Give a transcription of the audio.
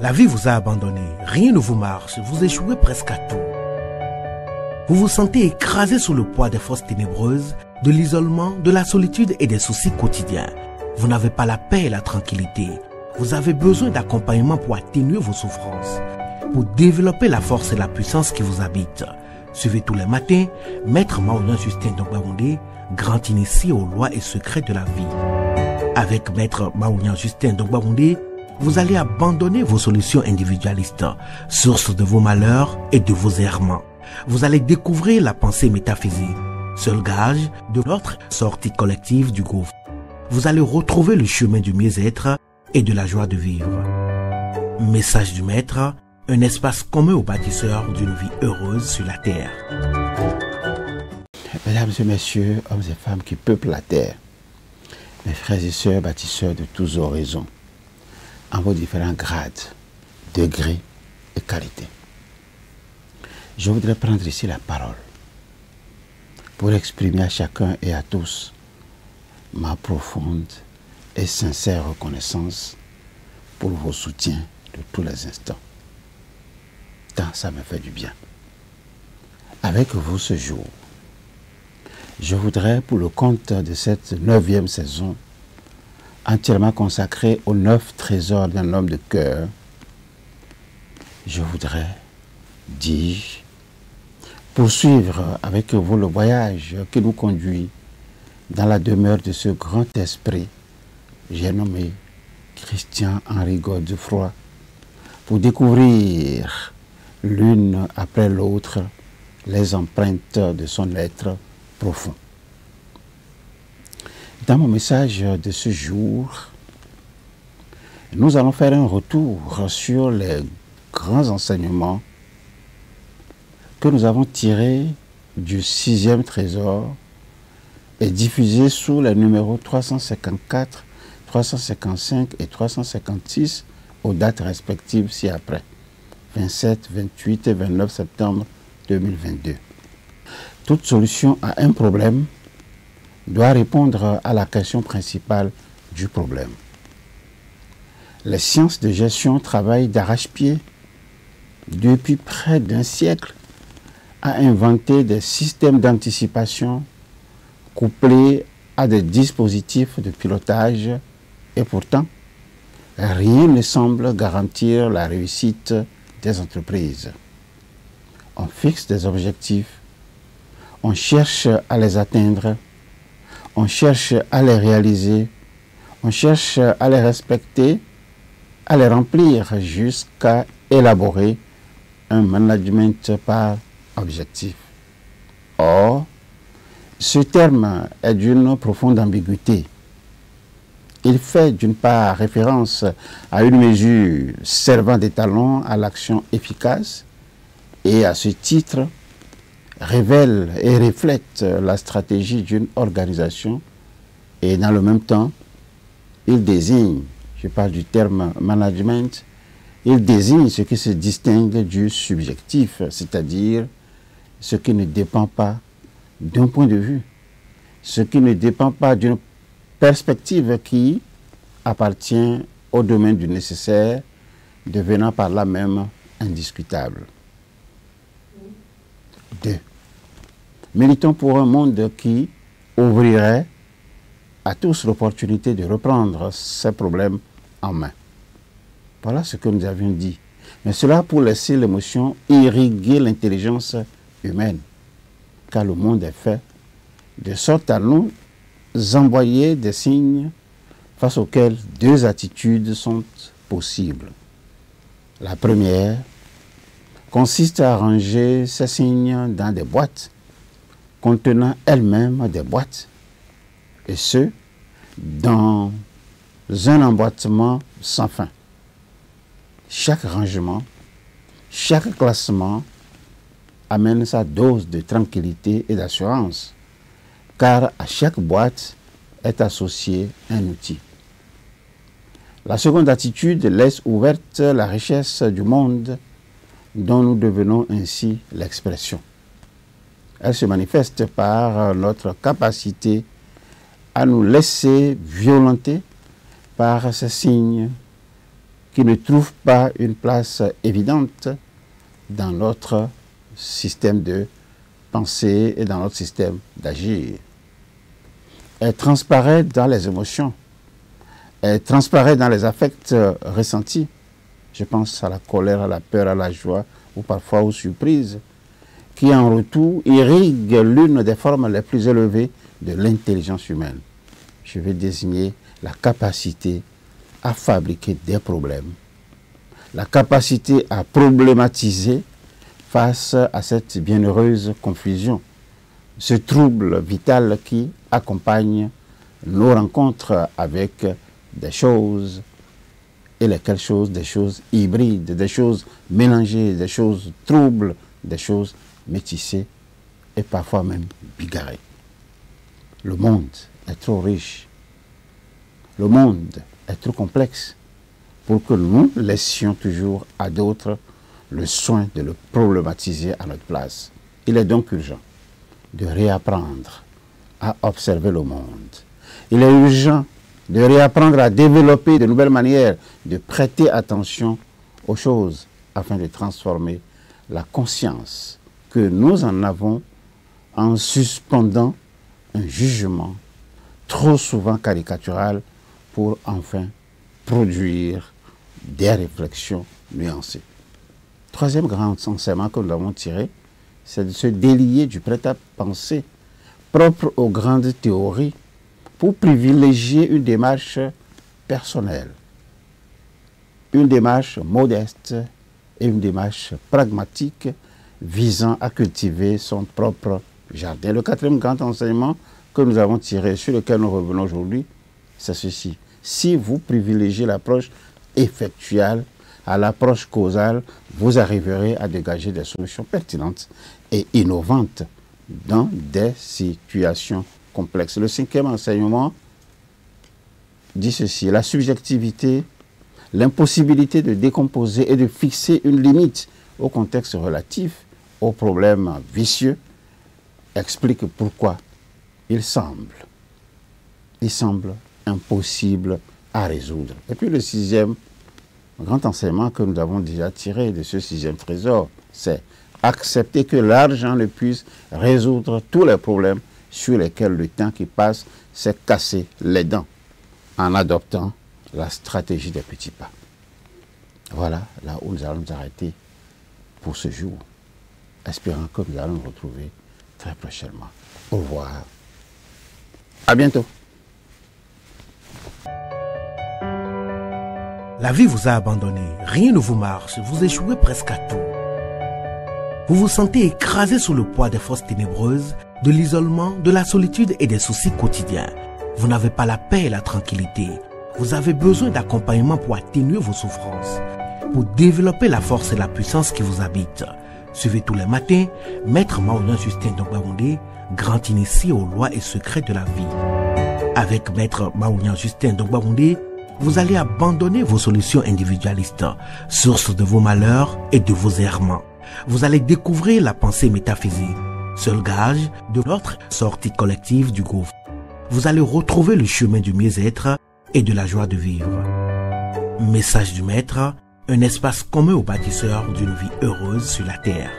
La vie vous a abandonné, rien ne vous marche, vous échouez presque à tout. Vous vous sentez écrasé sous le poids des forces ténébreuses, de l'isolement, de la solitude et des soucis quotidiens. Vous n'avez pas la paix et la tranquillité. Vous avez besoin d'accompagnement pour atténuer vos souffrances, pour développer la force et la puissance qui vous habitent. Suivez tous les matins Maître Maoulian Justin Dongbaoundé, grand initié aux lois et secrets de la vie. Avec Maître Maoulian Justin Dongbaoundé, vous allez abandonner vos solutions individualistes, source de vos malheurs et de vos errements. Vous allez découvrir la pensée métaphysique, seul gage de notre sortie collective du gouffre. Vous allez retrouver le chemin du mieux-être et de la joie de vivre. Message du Maître, un espace commun aux bâtisseurs d'une vie heureuse sur la terre. Mesdames et messieurs, hommes et femmes qui peuplent la terre, mes frères et sœurs bâtisseurs de tous horizons, en vos différents grades, degrés et qualités. Je voudrais prendre ici la parole pour exprimer à chacun et à tous ma profonde et sincère reconnaissance pour vos soutiens de tous les instants. Tant ça me fait du bien. Avec vous ce jour, je voudrais, pour le compte de cette 9e saison, entièrement consacrée aux 9 trésors d'un homme de cœur, je voudrais, dis-je, poursuivre avec vous le voyage qui nous conduit dans la demeure de ce grand esprit, j'ai nommé Christian-Henri Godefroy, pour découvrir l'une après l'autre les empreintes de son être profond. Dans mon message de ce jour, nous allons faire un retour sur les grands enseignements que nous avons tirés du 6e trésor et diffusés sous les numéros 354, 355 et 356 aux dates respectives ci-après, 27, 28 et 29 septembre 2022. Toute solution à un problème doit répondre à la question principale du problème. Les sciences de gestion travaillent d'arrache-pied depuis près d'un siècle à inventer des systèmes d'anticipation couplés à des dispositifs de pilotage et pourtant, rien ne semble garantir la réussite des entreprises. On fixe des objectifs, on cherche à les atteindre, on cherche à les réaliser, on cherche à les respecter, à les remplir jusqu'à élaborer un management par objectif. Or, ce terme est d'une profonde ambiguïté. Il fait d'une part référence à une mesure servant d'étalon à l'action efficace et à ce titre révèle et reflète la stratégie d'une organisation et dans le même temps, il désigne, je parle du terme management, il désigne ce qui se distingue du subjectif, c'est-à-dire ce qui ne dépend pas d'un point de vue, ce qui ne dépend pas d'une perspective qui appartient au domaine du nécessaire, devenant par là même indiscutable. 2. Militons pour un monde qui ouvrirait à tous l'opportunité de reprendre ces problèmes en main. Voilà ce que nous avions dit. Mais cela pour laisser l'émotion irriguer l'intelligence humaine, car le monde est fait de sorte à nous envoyer des signes face auxquels 2 attitudes sont possibles. La première consiste à ranger ces signes dans des boîtes contenant elles-mêmes des boîtes, et ce, dans un emboîtement sans fin. Chaque rangement, chaque classement amène sa dose de tranquillité et d'assurance, car à chaque boîte est associé un outil. La seconde attitude laisse ouverte la richesse du monde dont nous devenons ainsi l'expression. Elle se manifeste par notre capacité à nous laisser violenter par ces signes qui ne trouvent pas une place évidente dans notre système de pensée et dans notre système d'agir. Elle transparaît dans les émotions, elle transparaît dans les affects ressentis. Je pense à la colère, à la peur, à la joie, ou parfois aux surprises, qui en retour irriguent l'une des formes les plus élevées de l'intelligence humaine. Je vais désigner la capacité à fabriquer des problèmes, la capacité à problématiser face à cette bienheureuse confusion, ce trouble vital qui accompagne nos rencontres avec des choses et lesquelles choses, des choses hybrides, des choses mélangées, des choses troubles, des choses métissées et parfois même bigarrées. Le monde est trop riche, le monde est trop complexe pour que nous laissions toujours à d'autres le soin de le problématiser à notre place. Il est donc urgent de réapprendre à observer le monde. Il est urgent de réapprendre à développer de nouvelles manières de prêter attention aux choses afin de transformer la conscience que nous en avons en suspendant un jugement trop souvent caricatural pour enfin produire des réflexions nuancées. Troisième grand enseignement que nous avons tiré, c'est de se délier du prêt-à-penser propre aux grandes théories pour privilégier une démarche personnelle, une démarche modeste et une démarche pragmatique visant à cultiver son propre jardin. Le quatrième grand enseignement que nous avons tiré, sur lequel nous revenons aujourd'hui, c'est ceci. Si vous privilégiez l'approche effectuelle à l'approche causale, vous arriverez à dégager des solutions pertinentes et innovantes dans des situations complexes. Le cinquième enseignement dit ceci: la subjectivité, l'impossibilité de décomposer et de fixer une limite au contexte relatif, aux problèmes vicieux, explique pourquoi il semble impossible à résoudre. Et puis le sixième grand enseignement que nous avons déjà tiré de ce sixième trésor, c'est accepter que l'argent ne puisse résoudre tous les problèmes sur lesquels le temps qui passe s'est cassé les dents en adoptant la stratégie des petits pas. Voilà là où nous allons nous arrêter pour ce jour, espérant que nous allons nous retrouver très prochainement. Au revoir. À bientôt. La vie vous a abandonné, rien ne vous marche, vous échouez presque à tout. Vous vous sentez écrasé sous le poids des forces ténébreuses, de l'isolement, de la solitude et des soucis quotidiens. Vous n'avez pas la paix et la tranquillité. Vous avez besoin d'accompagnement pour atténuer vos souffrances, pour développer la force et la puissance qui vous habitent. Suivez tous les matins Maître Maoulian Justin Dongbaoundé, grand initié aux lois et secrets de la vie. Avec Maître Maoulian Justin Dongbaoundé, vous allez abandonner vos solutions individualistes, source de vos malheurs et de vos errements. Vous allez découvrir la pensée métaphysique, seul gage de notre sortie collective du gouffre. Vous allez retrouver le chemin du mieux-être et de la joie de vivre. Message du Maître, un espace commun aux bâtisseurs d'une vie heureuse sur la terre.